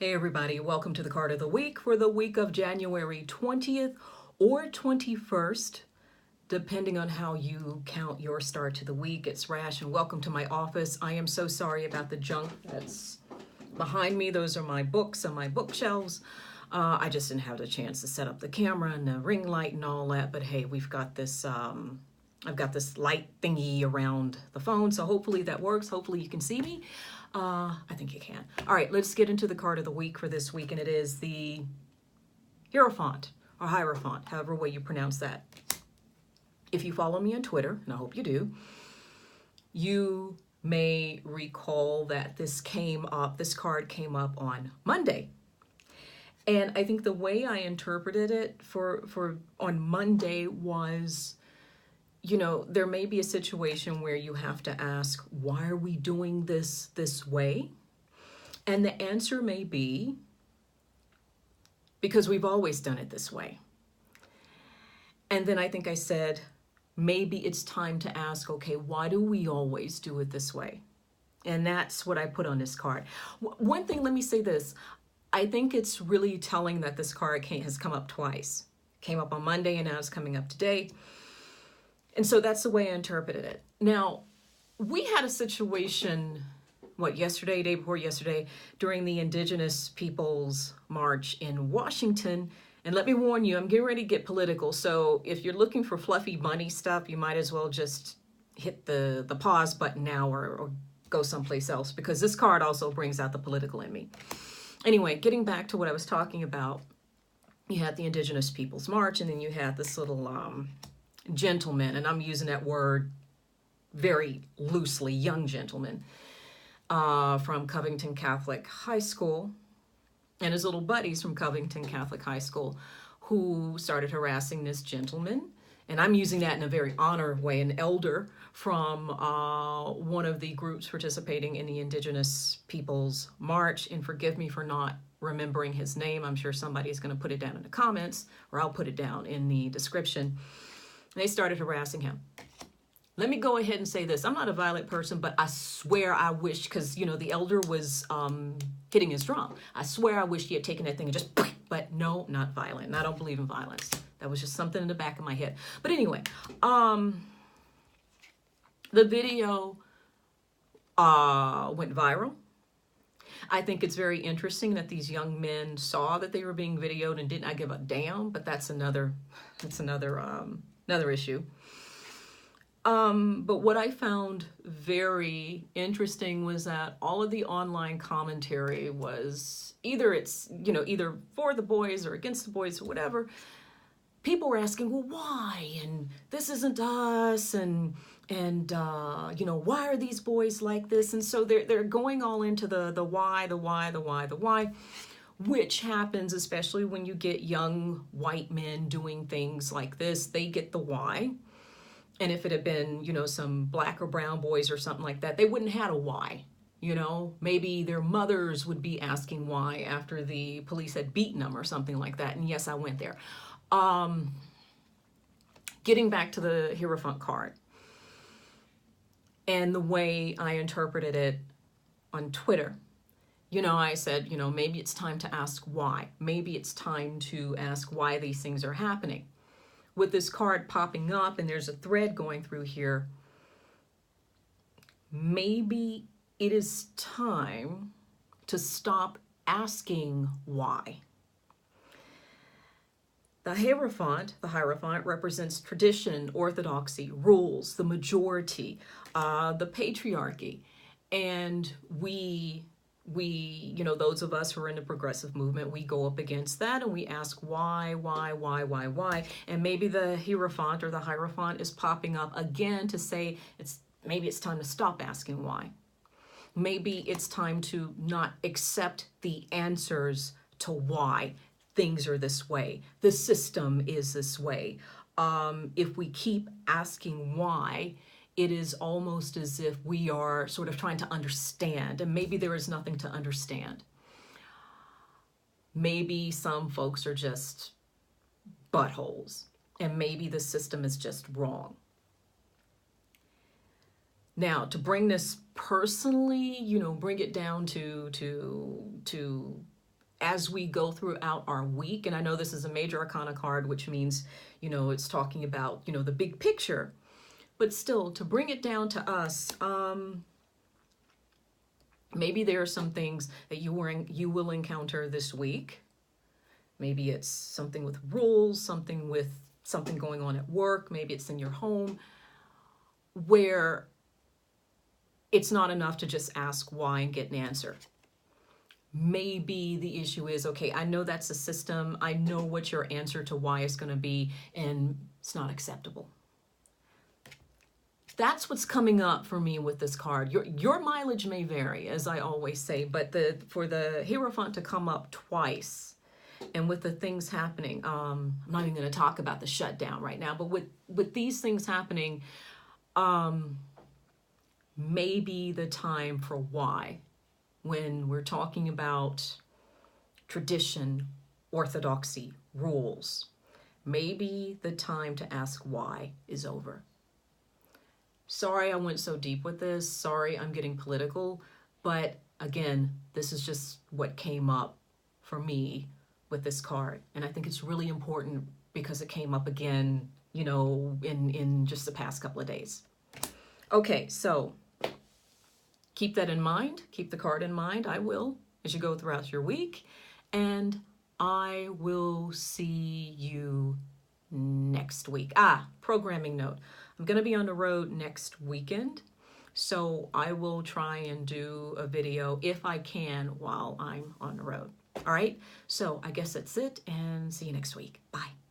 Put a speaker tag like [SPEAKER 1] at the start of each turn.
[SPEAKER 1] Hey everybody, welcome to the card of the week for the week of January 20th or 21st, depending on how you count your start to the week. It's Rash and welcome to my office. I am so sorry about the junk that's behind me. Those are my books on my bookshelves. I just didn't have the chance to set up the camera and the ring light and all that, but hey, we've got this, I've got this light thingy around the phone, so hopefully that works. Hopefully you can see me. I think you can. All right, let's get into the card of the week for this week, and it is the Hierophant, or Hierophant, however way you pronounce that. If you follow me on Twitter, and I hope you do, you may recall that this card came up on Monday. And I think the way I interpreted it for on Monday was, you know, there may be a situation where you have to ask, why are we doing this way? And the answer may be, because we've always done it this way. And then I think I said, maybe it's time to ask, okay, why do we always do it this way? And that's what I put on this card. One thing, let me say this. I think it's really telling that this card has come up twice. Came up on Monday and now it's coming up today. And so that's the way I interpreted it. Now, we had a situation, yesterday, day before yesterday, during the Indigenous Peoples March in Washington. And let me warn you, I'm getting ready to get political. So if you're looking for fluffy bunny stuff, you might as well just hit the pause button now or go someplace else, because this card also brings out the political in me. Anyway, getting back to what I was talking about, you had the Indigenous Peoples March, and then you had this little gentleman, and I'm using that word very loosely, young gentleman, from Covington Catholic High School, and his little buddies from Covington Catholic High School, who started harassing this gentleman. And I'm using that in a very honor way, an elder from one of the groups participating in the Indigenous Peoples March. And forgive me for not remembering his name. I'm sure somebody's going to put it down in the comments, or I'll put it down in the description. They started harassing him. Let me go ahead and say this. I'm not a violent person, but I swear I wish, because, you know, the elder was hitting his drum. I swear I wish he had taken that thing and just, but no, not violent. And I don't believe in violence. That was just something in the back of my head. But anyway, the video went viral. I think it's very interesting that these young men saw that they were being videoed and did not give a damn, but that's another issue. But what I found very interesting was that all of the online commentary was either for the boys or against the boys or whatever. People were asking, well, why? And this isn't us. And why are these boys like this? And so they're going all into the why, which happens especially when you get young white men doing things like this. They get the why. And if it had been, some black or brown boys or something like that, they wouldn't have had a why. Maybe their mothers would be asking why after the police had beaten them or something like that. And yes, I went there. Getting back to the Hierophant card and the way I interpreted it on Twitter, I said, maybe it's time to ask why. Maybe it's time to ask why these things are happening. With this card popping up and there's a thread going through here, maybe it is time to stop asking why. The Hierophant represents tradition, orthodoxy, rules, the majority, the patriarchy. And we, those of us who are in the progressive movement, we go up against that and we ask why? And maybe the Hierophant or the Hierophant is popping up again to say maybe it's time to stop asking why. Maybe it's time to not accept the answers to why things are this way. The system is this way. If we keep asking why, it is almost as if we are sort of trying to understand, and maybe there is nothing to understand. Maybe some folks are just buttholes, and maybe the system is just wrong. Now, to bring this personally, bring it down to as we go throughout our week. And I know this is a major arcana card, which means, it's talking about, the big picture. But still, to bring it down to us, maybe there are some things that you will encounter this week. Maybe it's something with rules, something going on at work. Maybe it's in your home, where it's not enough to just ask why and get an answer. Maybe the issue is, okay, I know that's the system. I know what your answer to why is going to be, and it's not acceptable. That's what's coming up for me with this card. Your mileage may vary, as I always say, but for the Hierophant to come up twice, and with the things happening, I'm not even going to talk about the shutdown right now, but with these things happening, maybe the time for why, when we're talking about tradition, orthodoxy, rules, maybe the time to ask why is over. Sorry I went so deep with this. Sorry I'm getting political. But again, this is just what came up for me with this card. And I think it's really important because it came up again, in just the past couple of days. Okay, so keep that in mind. Keep the card in mind. I will, as you go throughout your week. And I will see you next week. Programming note. I'm going to be on the road next weekend, so I will try and do a video if I can while I'm on the road. All right, so I guess that's it, and see you next week. Bye.